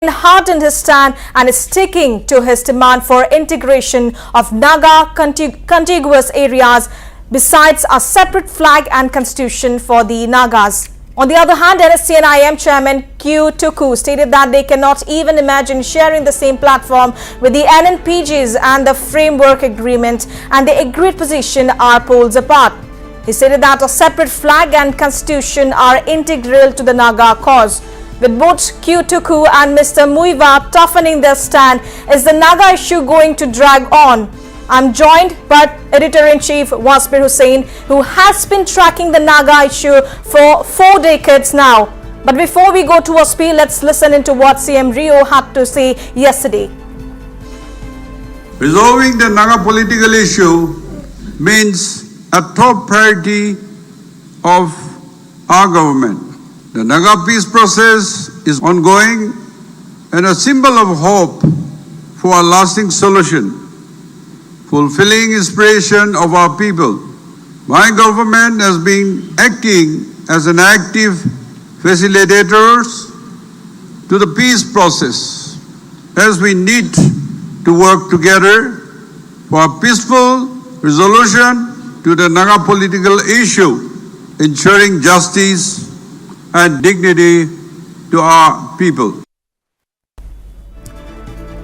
hardened his stand and is sticking to his demand for integration of Naga contiguous areas besides a separate flag and constitution for the Nagas. On the other hand, NSCN-IM chairman Tuccu stated that they cannot even imagine sharing the same platform with the NNPGs and the framework agreement, and the agreed position are poles apart. He stated that a separate flag and constitution are integral to the Naga cause. With both Tuccu and Mr. Muivah toughening their stand, is the Naga issue going to drag on? I'm joined by Editor-in-Chief Wasbir Hussain, who has been tracking the Naga issue for 4 decades now. But before we go to Wasbir, let's listen into what CM Rio had to say yesterday. Resolving the Naga political issue means a top priority of our government. The Naga peace process is ongoing and a symbol of hope for a lasting solution, fulfilling inspiration of our people. My government has been acting as an active facilitator to the peace process, as we need to work together for a peaceful resolution to the Naga political issue, ensuring justice and dignity to our people.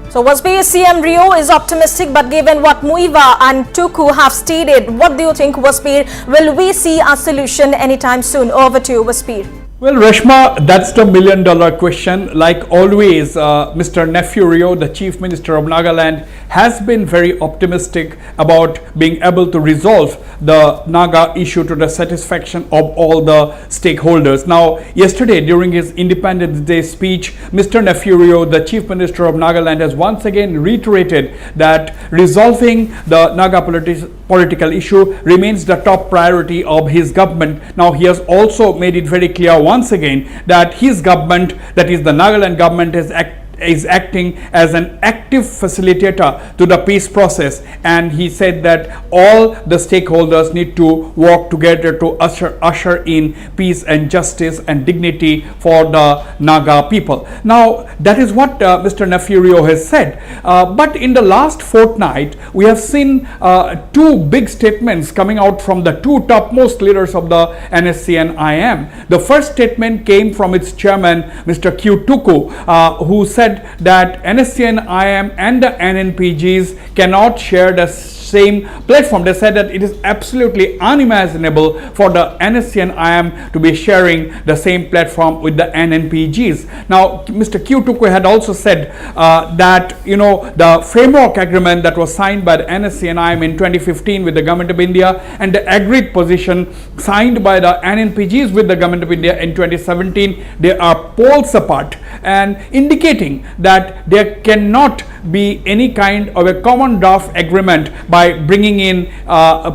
So Wasbir, CM Rio is optimistic, but given what Muivah and Tuccu have stated, what do you think, Wasbir? Will we see a solution anytime soon? Over to you, Wasbir. Well, Reshma, that's the million-dollar question. Like always, Mr. Nephew Rio, the Chief Minister of Nagaland, has been very optimistic about being able to resolve the Naga issue to the satisfaction of all the stakeholders. Now, yesterday, during his Independence Day speech, Mr. Nephew Rio, the Chief Minister of Nagaland, has once again reiterated that resolving the Naga political issue remains the top priority of his government. Now, he has also made it very clear once again that his government, that is the Nagaland government, is acting as an active facilitator to the peace process, and he said that all the stakeholders need to work together to usher in peace and justice and dignity for the Naga people. Now, that is what Mr. Nephew Rio has said, but in the last fortnight we have seen 2 big statements coming out from the 2 topmost leaders of the NSCN-IM. The first statement came from its chairman, Mr. Tuccu, who said that NSCN-IM and the NNPGs cannot share the same platform. They said that it is absolutely unimaginable for the NSCN-IM to be sharing the same platform with the NNPGs. Now, Mr. Tuccu had also said that, you know, the framework agreement that was signed by the NSCN-IM in 2015 with the Government of India and the agreed position signed by the NNPGs with the Government of India in 2017, they are poles apart, and indicating that there cannot be any kind of a common draft agreement by bringing in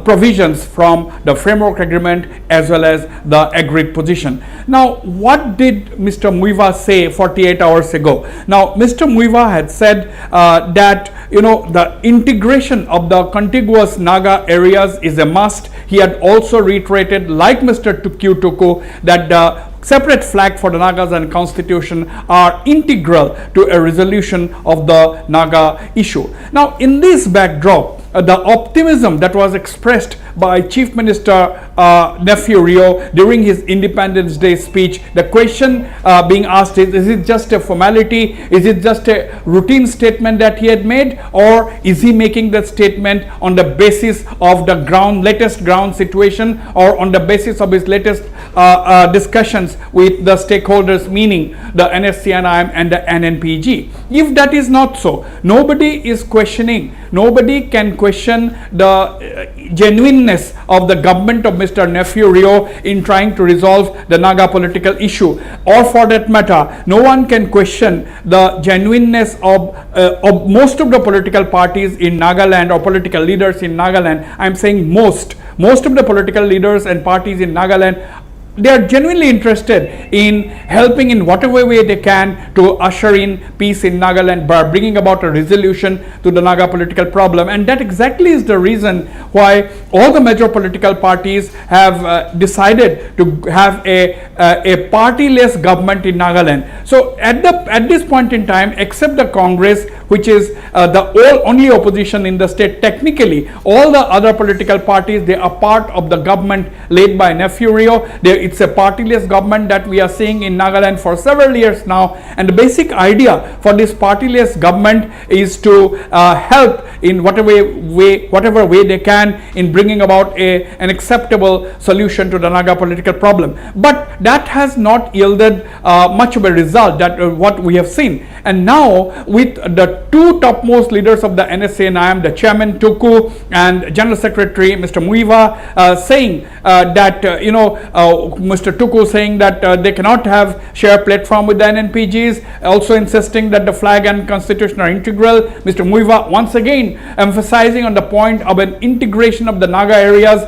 provisions from the framework agreement as well as the agreed position. Now, what did Mr. Muivah say 48 hours ago? Now, Mr. Muivah had said that, you know, the integration of the contiguous Naga areas is a must. He had also reiterated, like Mr. Tuccu, that the separate flag for the Nagas and constitution are integral to a resolution of the Naga issue. Now, in this backdrop, the optimism that was expressed by Chief Minister Nephew Rio during his Independence Day speech, the question being asked is it just a formality? Is it just a routine statement that he had made, or is he making that statement on the basis of the latest ground situation, or on the basis of his latest discussions with the stakeholders, meaning the NSCN-IM and the NNPG? If that is not so, nobody can question the genuineness of the government of Mr. Nephew Rio in trying to resolve the Naga political issue, or for that matter, no one can question the genuineness of most of the political parties in Nagaland or political leaders in Nagaland. I am saying most of the political leaders and parties in Nagaland they are genuinely interested in helping in whatever way they can to usher in peace in Nagaland by bringing about a resolution to the Naga political problem. And that exactly is the reason why all the major political parties have decided to have a party-less government in Nagaland. So at this point in time, except the Congress, which is the only opposition in the state, technically all the other political parties, they are part of the government led by Nephew Rio. It's a partyless government that we are seeing in Nagaland for several years now, and the basic idea for this partyless government is to help in whatever way they can in bringing about an acceptable solution to the Naga political problem. But that has not yielded much of a result, that what we have seen. And now with the two topmost leaders of the NSCNIM, the chairman Tuccu and General Secretary Mr. Muivah saying that Mr. Tuccu saying that they cannot have share platform with the NNPGs, also insisting that the flag and constitution are integral. Mr. Muivah once again emphasizing on the point of an integration of the Naga areas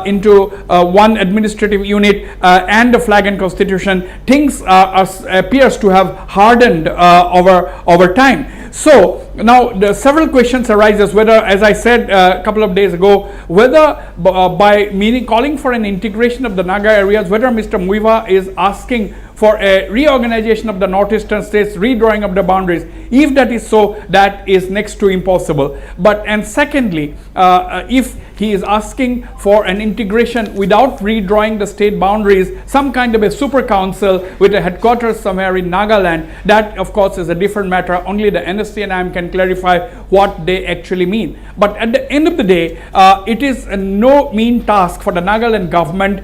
into one administrative unit and the flag and constitution. Things appears to have hardened over time. So now the several questions arises whether, as I said a couple of days ago, whether by calling for an integration of the Naga areas, whether Mr. Muivah is asking for a reorganization of the northeastern states, redrawing of the boundaries. If that is so, that is next to impossible. And secondly, if he is asking for an integration without redrawing the state boundaries, some kind of a super council with a headquarters somewhere in Nagaland, that of course is a different matter. Only the NSCNIM can clarify what they actually mean. But at the end of the day, it is no mean task for the Nagaland government,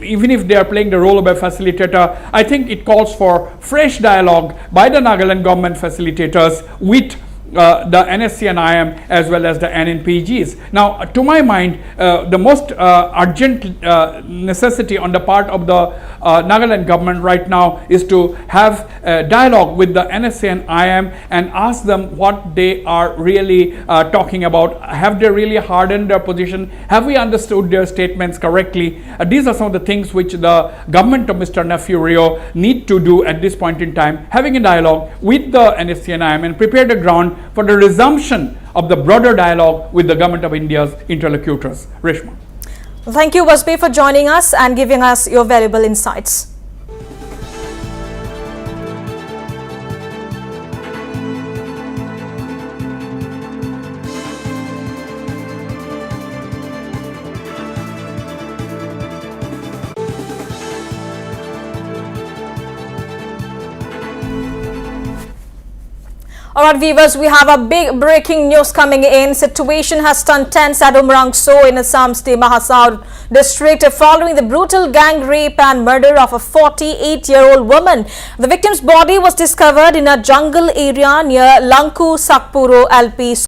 even if they are playing the role of a facilitator. I think it calls for fresh dialogue by the Nagaland government facilitators with the NSCNIM as well as the NNPGs. Now, to my mind, the most urgent necessity on the part of the Nagaland government right now is to have a dialogue with the NSCNIM and ask them what they are really talking about. Have they really hardened their position? Have we understood their statements correctly? These are some of the things which the government of Mr. Nephew Rio need to do at this point in time, having a dialogue with the NSCNIM and prepare the ground for the resumption of the broader dialogue with the Government of India's interlocutors. Reshma. Thank you, Wasbir, for joining us and giving us your valuable insights. Alright viewers, we have a big breaking news coming in. Situation has turned tense at Umrangso in Assam's Mahasar district following the brutal gang rape and murder of a 48-year-old woman. The victim's body was discovered in a jungle area near Lanku Sakpuro LP